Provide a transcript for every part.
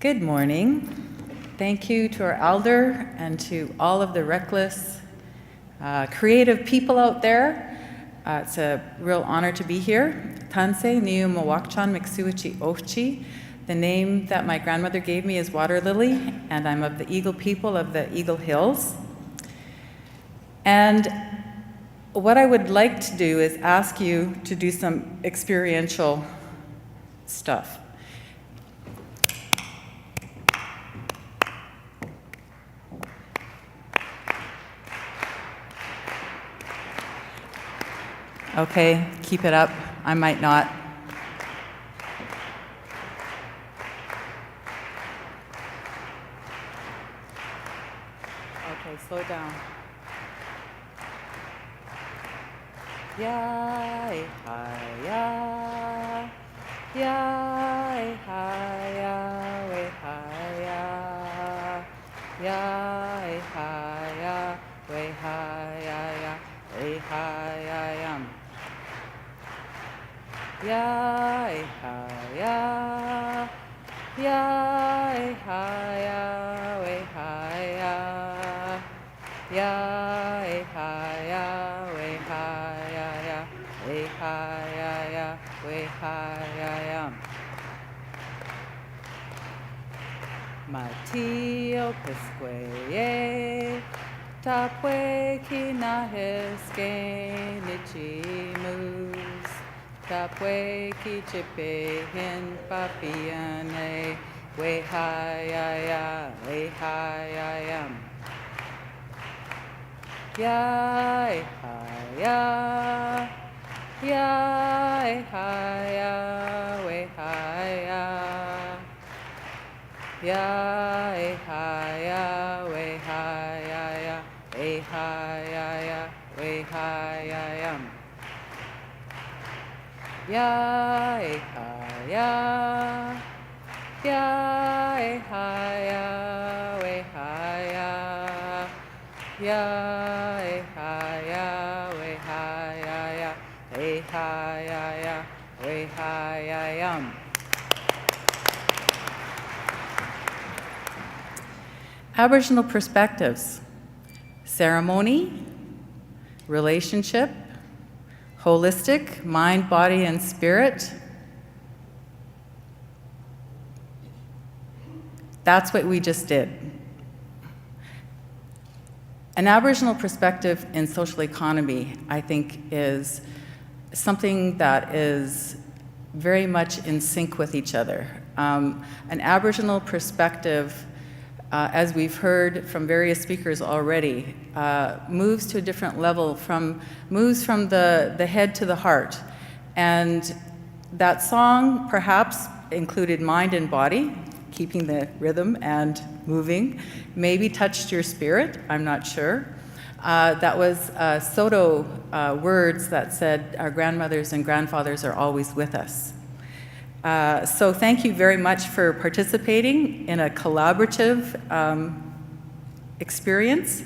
Good morning. Thank you to our elder and to all of the reckless, creative people out there. It's a real honor to be here. Tansei Niu Mawakchan Miksuichi Ochchi. The name that my grandmother gave me is Water Lily, and I'm of the Eagle people of the Eagle Hills. And what I would like to do is ask you to do some experiential stuff. Okay, keep it up. I might not. Okay, slow down. Ya, ha, ya. Ya, ha, ya, we, ha, ya. Ya, ha, ya, we, ha, ya, ya, we, ha, ya, yam. Ya, ha, ya. Ya, ha, ya, we, ha, ya. Ya, ha, ya, we, ha, ya, ya. We, ha, ya, ya, we, ha, ya, yam. Matio pesque, tapwe kinaheske nichi moose. Tapwe ki chipe hin papiane, we ha ya ya, we ha ya yam. Ya ha ya, ya ha ya, we ha ya. Ya ha ya, we ha ya ya, we ha ya ya, we ha ya yam. Ya, ha, ya. Ya, ha, ya, we, ha, ya. Ya, ha, ya, we, ha, ya, ya. We, ha, ya, ya, we, ha, ya, yam. Aboriginal perspectives. Ceremony, relationship, holistic, mind, body, and spirit. That's what we just did. An Aboriginal perspective in social economy, I think, is something that is very much in sync with each other. An Aboriginal perspective, as we've heard from various speakers already, moves to a different level, moves from the head to the heart. And that song perhaps included mind and body, keeping the rhythm and moving, maybe touched your spirit, I'm not sure. That was Soto words that said, our grandmothers and grandfathers are always with us. So thank you very much for participating in a collaborative experience.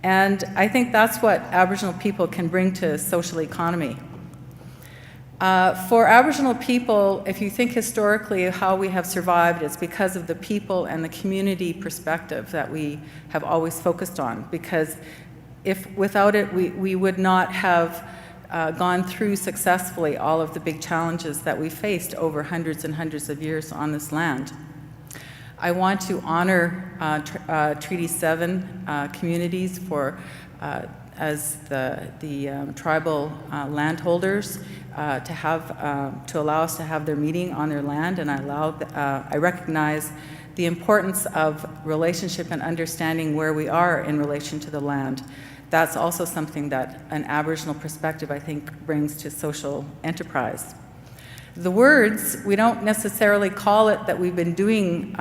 And I think that's what Aboriginal people can bring to social economy. For Aboriginal people, if you think historically of how we have survived, it's because of the people and the community perspective that we have always focused on. Because without it, we would not have gone through successfully all of the big challenges that we faced over hundreds and hundreds of years on this land. I want to honor Treaty 7 communities as the tribal landholders to allow us to have their meeting on their land, and I recognize the importance of relationship and understanding where we are in relation to the land. That's also something that an Aboriginal perspective, I think, brings to social enterprise. The words, we don't necessarily call it that we've been doing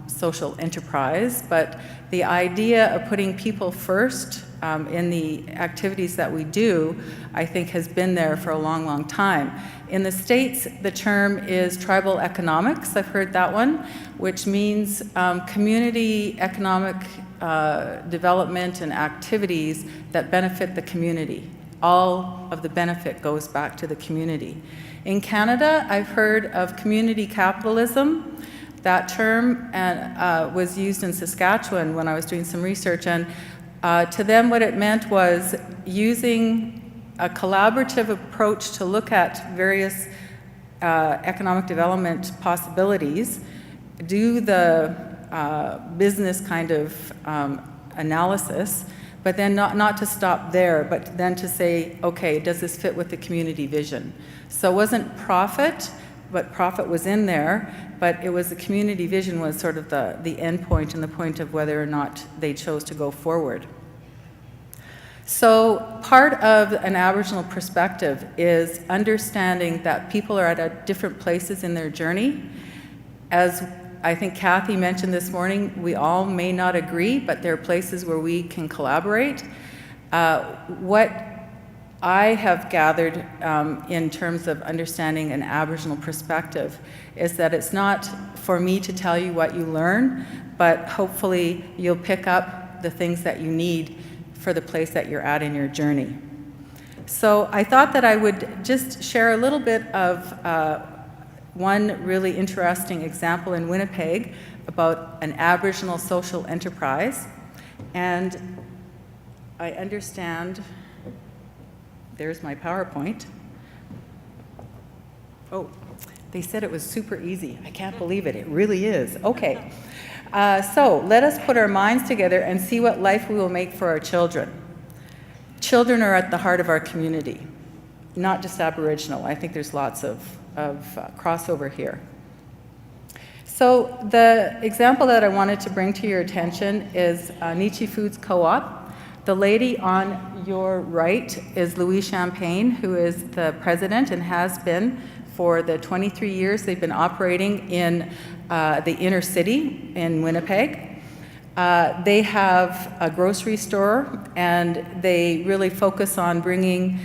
social enterprise, but the idea of putting people first in the activities that we do, I think has been there for a long, long time. In the States, the term is tribal economics. I've heard that one, which means community economic development and activities that benefit the community. All of the benefit goes back to the community. In Canada, I've heard of community capitalism, that term and was used in Saskatchewan when I was doing some research, and to them what it meant was using a collaborative approach to look at various economic development possibilities, do the business kind of analysis, but then not to stop there, but then to say, okay, does this fit with the community vision? So it wasn't profit, but profit was in there, but it was the community vision was sort of the end point and the point of whether or not they chose to go forward. So part of an Aboriginal perspective is understanding that people are at different places in their journey. As I think Kathy mentioned this morning, we all may not agree, but there are places where we can collaborate. What I have gathered in terms of understanding an Aboriginal perspective is that it's not for me to tell you what you learn, but hopefully you'll pick up the things that you need for the place that you're at in your journey. So I thought that I would just share a little bit of one really interesting example in Winnipeg about an Aboriginal social enterprise. And I understand, there's my PowerPoint. Oh, they said it was super easy. I can't believe it, it really is. Okay, so let us put our minds together and see what life we will make for our children. Children are at the heart of our community, not just Aboriginal. I think there's lots of crossover here. So the example that I wanted to bring to your attention is NEECHI Foods Co-op. The lady on your right is Louise Champagne, who is the president and has been for the 23 years they've been operating in the inner city in Winnipeg. They have a grocery store, and they really focus on bringing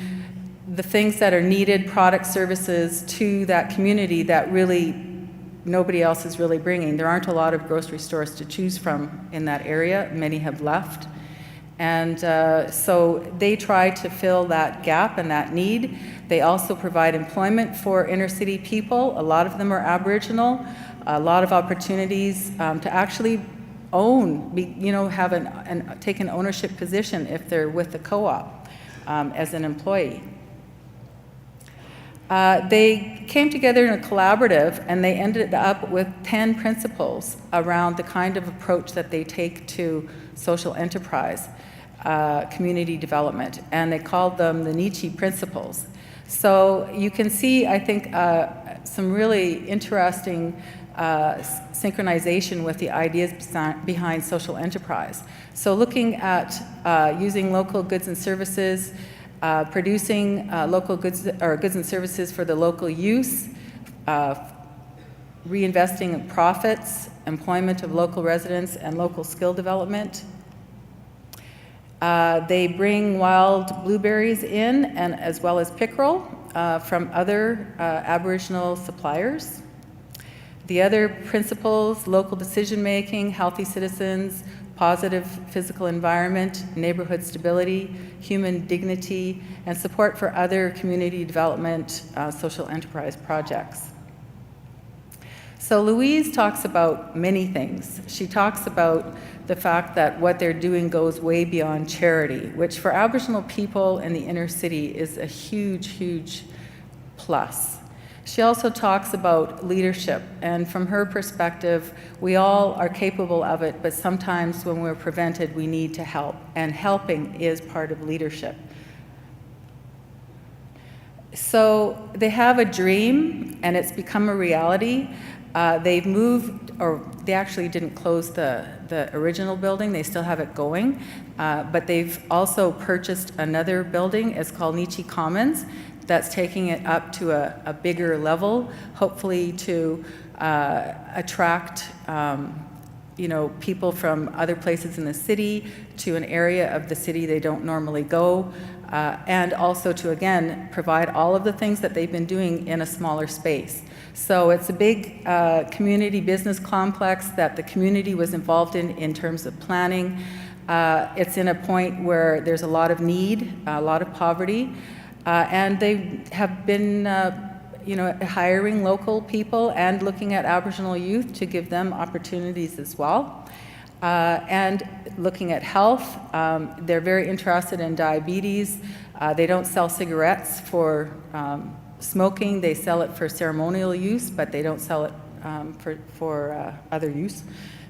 the things that are needed, product, services, to that community that really nobody else is really bringing. There aren't a lot of grocery stores to choose from in that area. Many have left. And so they try to fill that gap and that need. They also provide employment for inner city people. A lot of them are Aboriginal. A lot of opportunities to actually own, have take an ownership position if they're with the co-op as an employee. They came together in a collaborative, and they ended up with 10 principles around the kind of approach that they take to social enterprise, community development, and they called them the NEECHI principles. So you can see, I think, some really interesting synchronization with the ideas behind social enterprise. So looking at using local goods and services, producing local goods or goods and services for the local use, reinvesting in profits, employment of local residents, and local skill development. They bring wild blueberries in, and as well as pickerel from other Aboriginal suppliers. The other principles: local decision-making, healthy citizens, positive physical environment, neighborhood stability, human dignity, and support for other community development social enterprise projects. So Louise talks about many things. She talks about the fact that what they're doing goes way beyond charity, which for Aboriginal people in the inner city is a huge, huge plus. She also talks about leadership, and from her perspective, we all are capable of it, but sometimes when we're prevented, we need to help, and helping is part of leadership. So they have a dream, and it's become a reality. They've moved, or they actually didn't close the original building, they still have it going, but they've also purchased another building. It's called NEECHI Commons. That's taking it up to a bigger level, hopefully to attract people from other places in the city to an area of the city they don't normally go, and also to, again, provide all of the things that they've been doing in a smaller space. So it's a big community business complex that the community was involved in terms of planning. It's in a point where there's a lot of need, a lot of poverty, and they have been you know, hiring local people and looking at Aboriginal youth to give them opportunities as well. And looking at health, they're very interested in diabetes. They don't sell cigarettes for smoking. They sell it for ceremonial use, but they don't sell it for other use.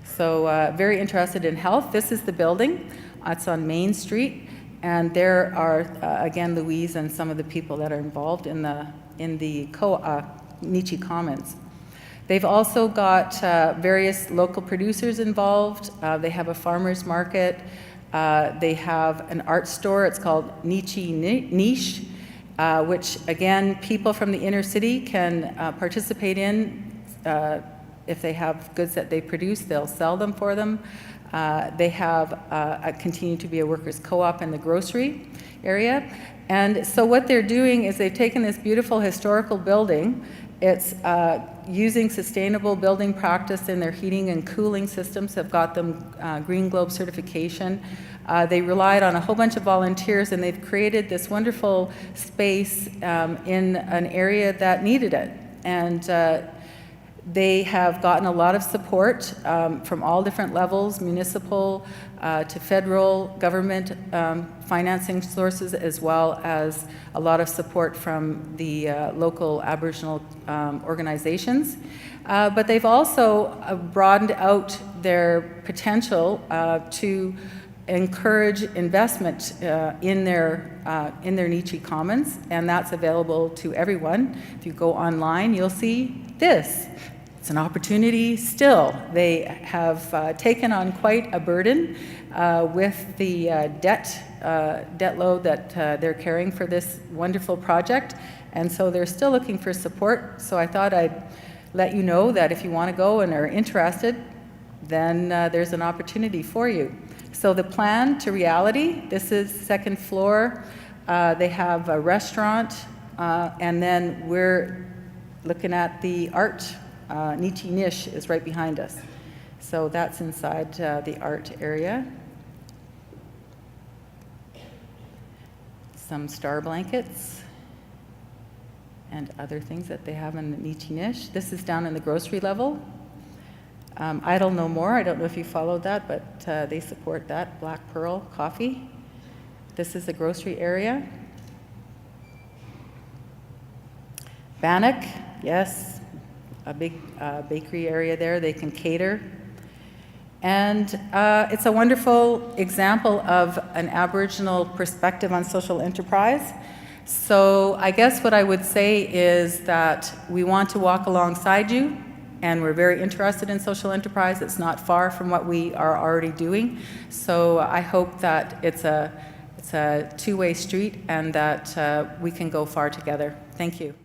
So very interested in health. This is the building. It's on Main Street. And there are, again, Louise and some of the people that are involved in the NEECHI Commons. They've also got various local producers involved. They have a farmer's market. They have an art store. It's called NEECHI Niche, which, again, people from the inner city can participate in. If they have goods that they produce, they'll sell them for them. They have continue to be a workers' co-op in the grocery area. And so what they're doing is they've taken this beautiful historical building. It's using sustainable building practice in their heating and cooling systems, have got them Green Globe certification. They relied on a whole bunch of volunteers, and they've created this wonderful space in an area that needed it. And they have gotten a lot of support from all different levels, municipal to federal government financing sources, as well as a lot of support from the local Aboriginal organizations. But they've also broadened out their potential to encourage investment in their NEECHI Commons, and that's available to everyone. If you go online, you'll see this. It's an opportunity still. They have taken on quite a burden with the debt load that they're carrying for this wonderful project, and so they're still looking for support. So I thought I'd let you know that if you want to go and are interested, then there's an opportunity for you. So the plan to reality, this is second floor. They have a restaurant, and then we're looking at the art. NEECHI Niche is right behind us. So that's inside the art area. Some star blankets and other things that they have in the NEECHI Niche. This is down in the grocery level. Idle No More, I don't know if you followed that, but they support that. Black Pearl Coffee. This is the grocery area. Bannock, yes. A big bakery area there. They can cater. And it's a wonderful example of an Aboriginal perspective on social enterprise. So I guess what I would say is that we want to walk alongside you, and we're very interested in social enterprise. It's not far from what we are already doing. So I hope that it's a two-way street and that we can go far together. Thank you.